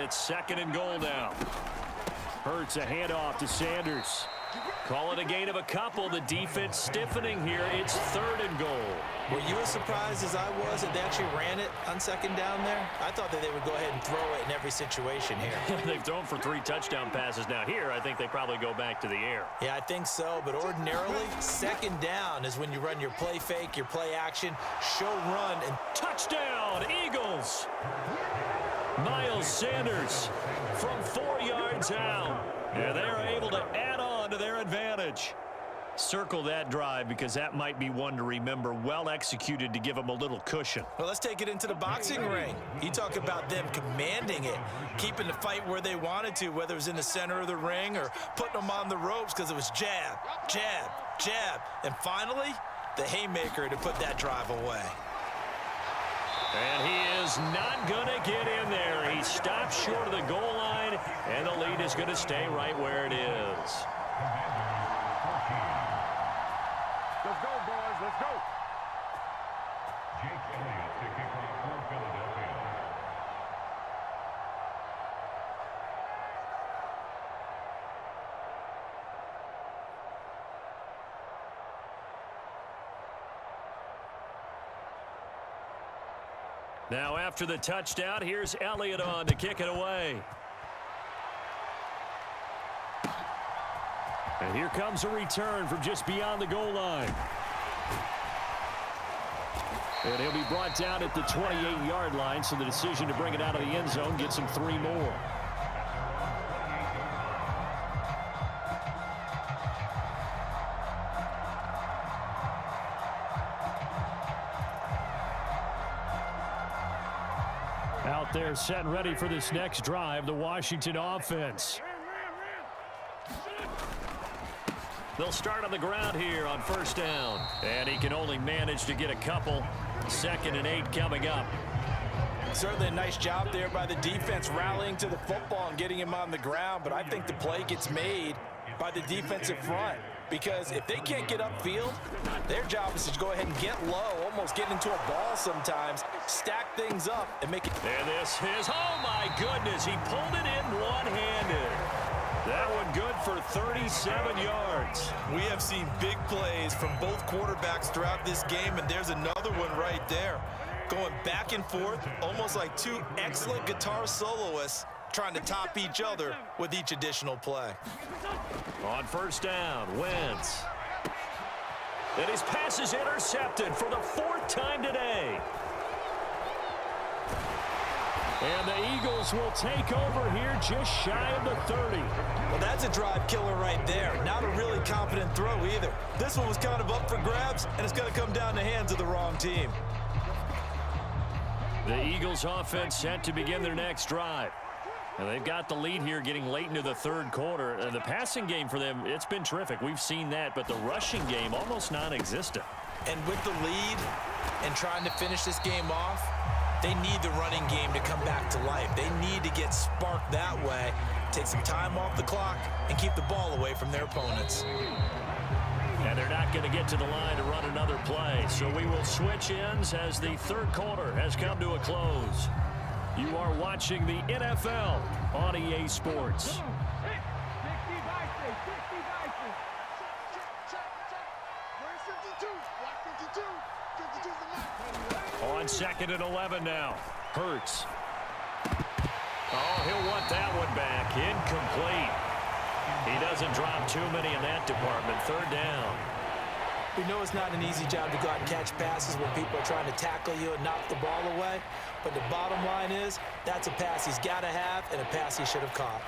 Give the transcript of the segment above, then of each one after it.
it's 2nd and goal now. Hurts a handoff to Sanders. Call it a gain of a couple. The defense stiffening here. It's 3rd and goal. Were you as surprised as I was that they actually ran it on 2nd down there? I thought that they would go ahead and throw it in every situation here. They've thrown for 3 touchdown passes now. Here, I think they probably go back to the air. Yeah, I think so. But ordinarily, 2nd down is when you run your play fake, your play action, show run, and touchdown, Eagles! Miles Sanders from 4 yards out. And they are able to add on to their advantage. Circle that drive because that might be one to remember. Well executed to give them a little cushion. Well, let's take it into the boxing ring. You talk about them commanding it, keeping the fight where they wanted to, whether it was in the center of the ring or putting them on the ropes because it was jab, jab, jab. And finally, the haymaker to put that drive away. And he is not going to get in there. He stops short of the goal line, and the lead is going to stay right where it is. Let's go, boys. Let's go. Jake Elliott to kick off for Philadelphia. Now after the touchdown, here's Elliott on to kick it away. And here comes a return from just beyond the goal line. And he'll be brought down at the 28-yard line, so the decision to bring it out of the end zone gets him 3 more. Out there set and ready for this next drive, the Washington offense. They'll start on the ground here on 1st down. And he can only manage to get a couple. 2nd and 8 coming up. Certainly a nice job there by the defense rallying to the football and getting him on the ground. But I think the play gets made by the defensive front. Because if they can't get upfield, their job is to go ahead and get low, almost get into a ball sometimes, stack things up, and make it. And this is, oh my goodness, he pulled it in one-handed. That one good for 37 yards. We have seen big plays from both quarterbacks throughout this game, and there's another one right there. Going back and forth, almost like 2 excellent guitar soloists trying to top each other with each additional play. On 1st down, Wentz. And his pass is intercepted for the 4th time today. And the Eagles will take over here just shy of the 30. Well, that's a drive killer right there. Not a really confident throw either. This one was kind of up for grabs, and it's going to come down the hands of the wrong team. The Eagles offense set to begin their next drive. And they've got the lead here getting late into the 3rd quarter. The passing game for them, it's been terrific. We've seen that, but the rushing game almost non-existent. And with the lead and trying to finish this game off, they need the running game to come back to life. They need to get sparked that way, take some time off the clock, and keep the ball away from their opponents. And they're not going to get to the line to run another play. So we will switch ends as the 3rd quarter has come to a close. You are watching the NFL on EA Sports. On 2nd and 11 now. Hurts. Oh, he'll want that one back. Incomplete. He doesn't drop too many in that department. 3rd down. We know it's not an easy job to go out and catch passes when people are trying to tackle you and knock the ball away. But the bottom line is, that's a pass he's got to have and a pass he should have caught.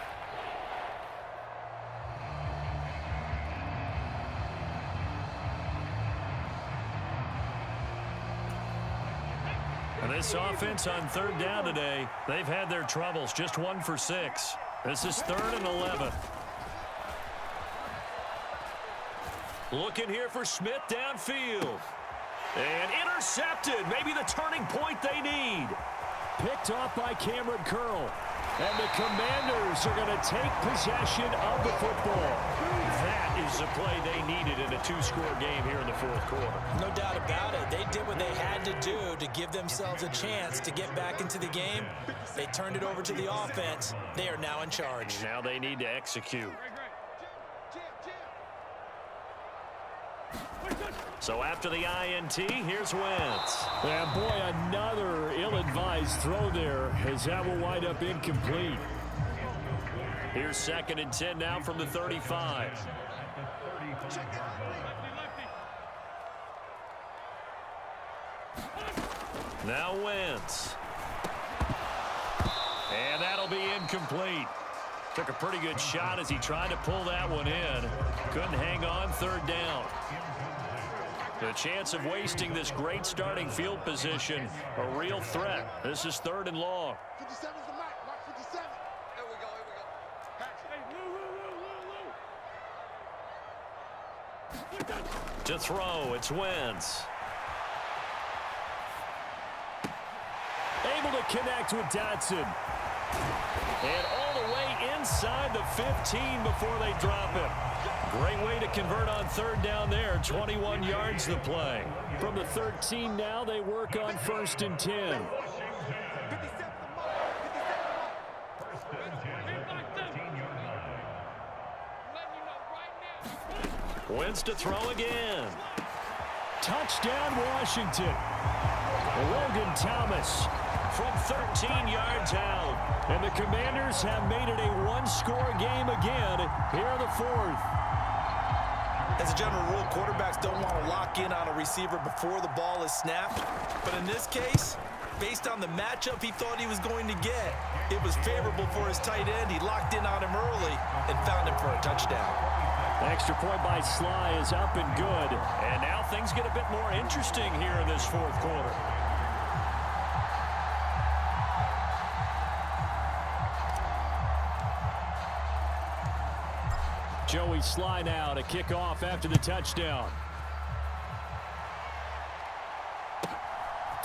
And this offense on 3rd down today, they've had their troubles. Just 1 for 6. This is 3rd and 11. Looking here for Smith downfield. And intercepted. Maybe the turning point they need. Picked off by Cameron Curl. And the Commanders are going to take possession of the football. That is the play they needed in a two-score game here in the fourth quarter. No doubt about it. They did what they had to do to give themselves a chance to get back into the game. They turned it over to the offense. They are now in charge. Now they need to execute. So after the INT, here's Wentz. And boy, another ill-advised throw there, as that will wind up incomplete. Here's 2nd and 10 now from the 35. Now Wentz. And that'll be incomplete. Took a pretty good shot as he tried to pull that one in. Couldn't hang on, 3rd down. The chance of wasting this great starting field position, a real threat. This is 3rd and long. 57's the mark. Mark 57. Here we go. To throw, it's Wentz. Able to connect with Dotson. And all the way inside the 15 before they drop him. Great way to convert on 3rd down there. 21 yards the play. From the 13 now, they work on 1st and 10. Wentz to throw again. Touchdown, Washington. Logan Thomas From 13 yards out. And the Commanders have made it a one-score game again here in the 4th. As a general rule, quarterbacks don't want to lock in on a receiver before the ball is snapped. But in this case, based on the matchup he thought he was going to get, it was favorable for his tight end. He locked in on him early and found him for a touchdown. Extra point by Sly is up and good. And now things get a bit more interesting here in this 4th quarter. Joey Sly now to kick off after the touchdown.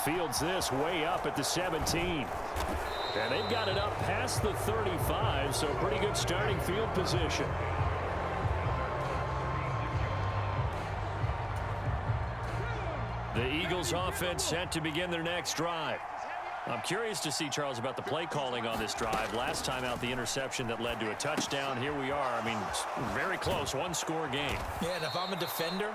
Fields this way up at the 17. And they've got it up past the 35, so pretty good starting field position. The Eagles offense set to begin their next drive. I'm curious to see, Charles, about the play calling on this drive. Last time out, the interception that led to a touchdown. Here we are. I mean, very close, one-score game. Yeah, and if I'm a defender,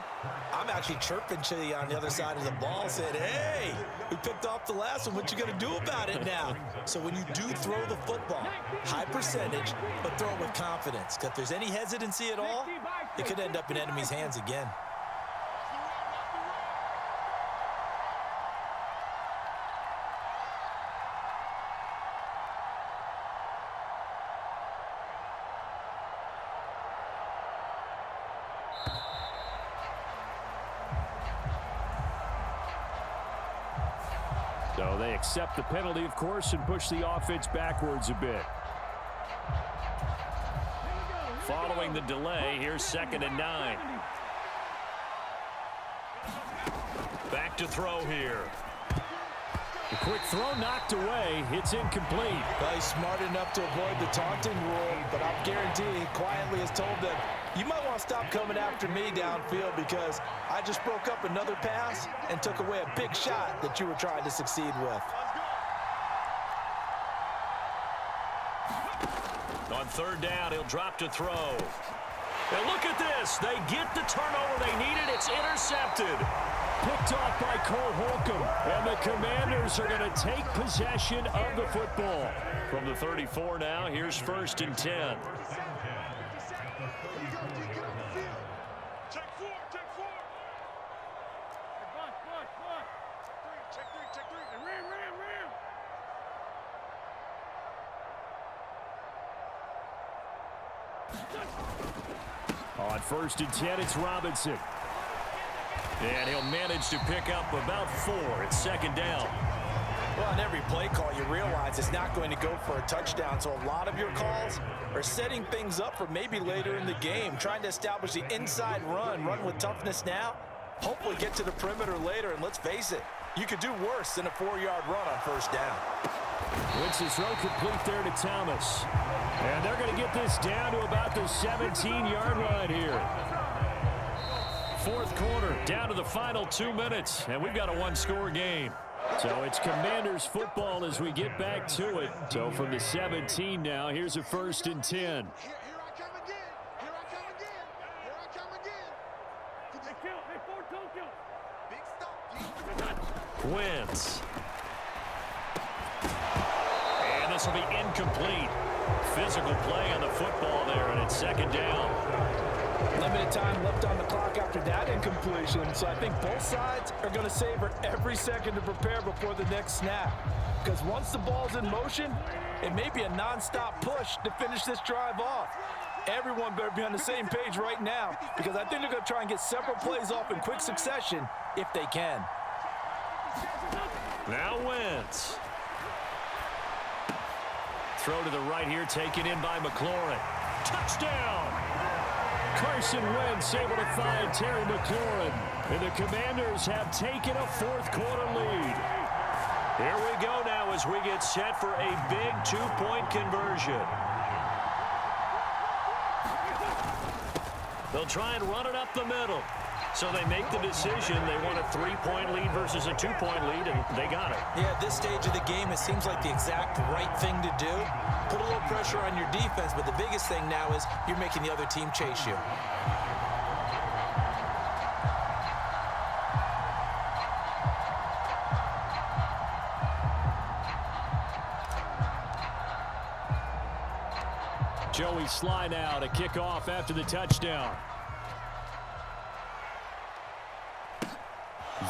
I'm actually chirping to you on the other side of the ball, saying, hey, we picked off the last one. What you going to do about it now? So when you do throw the football, high percentage, but throw it with confidence. Because if there's any hesitancy at all, it could end up in enemy's hands again. So they accept the penalty, of course, and push the offense backwards a bit. Following the delay, here's 2nd and 9. Back to throw here. The quick throw knocked away. It's incomplete. Well, he's smart enough to avoid the taunting rule, but I'm guaranteeing he quietly has told them, you might want to stop coming after me downfield because I just broke up another pass and took away a big shot that you were trying to succeed with. On 3rd down, he'll drop to throw. And look at this. They get the turnover they needed. It's intercepted. Picked off by Cole Holcomb. And the Commanders are going to take possession of the football. From the 34 now, here's 1st and 10. On 1st and 10, it's Robinson. And he'll manage to pick up about 4. It's 2nd down. Well, on every play call, you realize it's not going to go for a touchdown. So a lot of your calls are setting things up for maybe later in the game, trying to establish the inside run with toughness now, hopefully get to the perimeter later. And let's face it, you could do worse than a 4-yard run on 1st down. Wins the throw complete there to Thomas. And they're going to get this down to about the 17-yard line here. Fourth quarter, down to the final 2 minutes, and we've got a one-score game. So it's Commanders football as we get back to it. So from the 17 now, here's a 1st and 10. Here I come again. Here I come again. Here I come again. Big stop. Wentz. And this will be incomplete. Physical play on the football there, and it's 2nd down. Limited time left on the clock after that incompletion, so I think both sides are going to savor every second to prepare before the next snap. Because once the ball's in motion, it may be a non-stop push to finish this drive off. Everyone better be on the same page right now, because I think they're going to try and get several plays off in quick succession if they can. Now Wentz. Throw to the right here, taken in by McLaurin. Touchdown! Carson Wentz able to find Terry McLaurin. And the Commanders have taken a fourth-quarter lead. Here we go now as we get set for a big two-point conversion. They'll try and run it up the middle. So they make the decision. They want a 3-point lead versus a 2-point lead, and they got it. Yeah, at this stage of the game, it seems like the exact right thing to do. Put a little pressure on your defense, but the biggest thing now is you're making the other team chase you. Joey Sly now to kick off after the touchdown.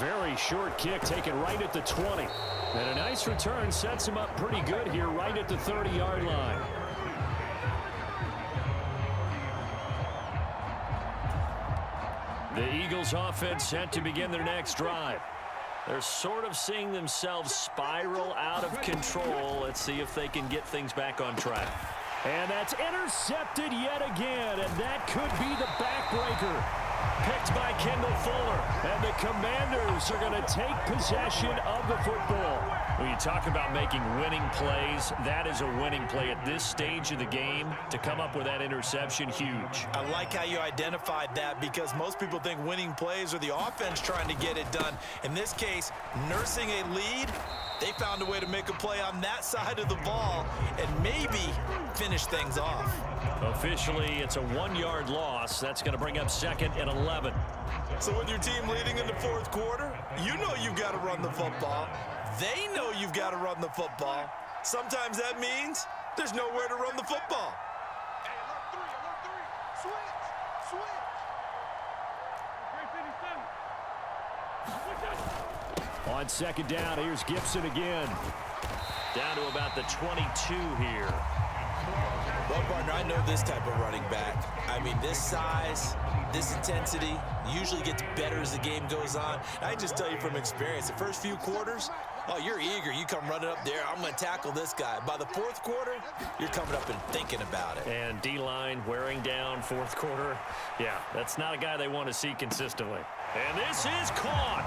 Very short kick taken right at the 20. And a nice return sets him up pretty good here right at the 30-yard line. The Eagles offense set to begin their next drive. They're sort of seeing themselves spiral out of control. Let's see if they can get things back on track. And that's intercepted yet again, and that could be the backbreaker. Picked by Kendall Fuller, and the Commanders are going to take possession of the football. When you talk about making winning plays, that is a winning play at this stage of the game. To come up with that interception, huge. I like how you identified that, because most people think winning plays are the offense trying to get it done. In this case, nursing a lead, they found a way to make a play on that side of the ball and maybe finish things off. Officially, it's a 1-yard loss. That's going to bring up 2nd and 11. So with your team leading in the fourth quarter, you know you've got to run the football. They know you've got to run the football. Sometimes that means there's nowhere to run the football. Hey, alert 3. Switch. On 2nd down, here's Gibson again. Down to about the 22 here. Well, partner, I know this type of running back. I mean, this size, this intensity usually gets better as the game goes on. I just tell you from experience, the first few quarters, oh, you're eager. You come running up there, I'm going to tackle this guy. By the fourth quarter, you're coming up and thinking about it. And D-line wearing down fourth quarter. Yeah, that's not a guy they want to see consistently. And this is caught.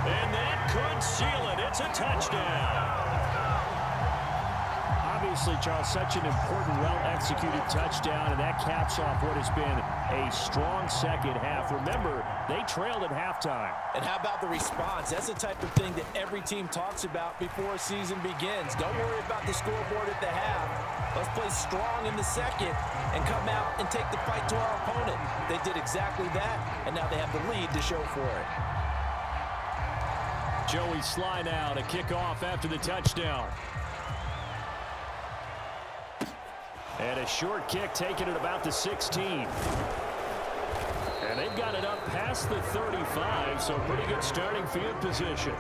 And that could seal it. It's a touchdown. Obviously, Charles, such an important, well-executed touchdown, and that caps off what has been a strong second half. Remember, they trailed at halftime. And how about the response? That's the type of thing that every team talks about before a season begins. Don't worry about the scoreboard at the half. Let's play strong in the second and come out and take the fight to our opponent. They did exactly that, and now they have the lead to show for it. Joey Sly now to kick off after the touchdown. And a short kick taken at about the 16. And they've got it up past the 35, so pretty good starting field position.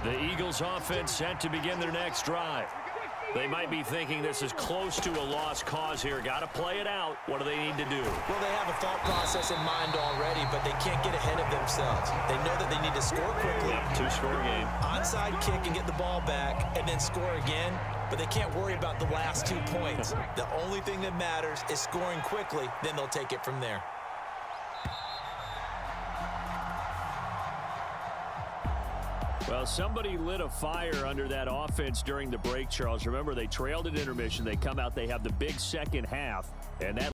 The Eagles offense set to begin their next drive. They might be thinking this is close to a lost cause here. Got to play it out. What do they need to do? Well, they have a thought process in mind already, but they can't get ahead of themselves. They know that they need to score quickly. Two-score game. Onside kick and get the ball back and then score again, but they can't worry about the last 2 points. The only thing that matters is scoring quickly, then they'll take it from there. Well, somebody lit a fire under that offense during the break, Charles. Remember, they trailed at intermission. They come out, they have the big second half, and that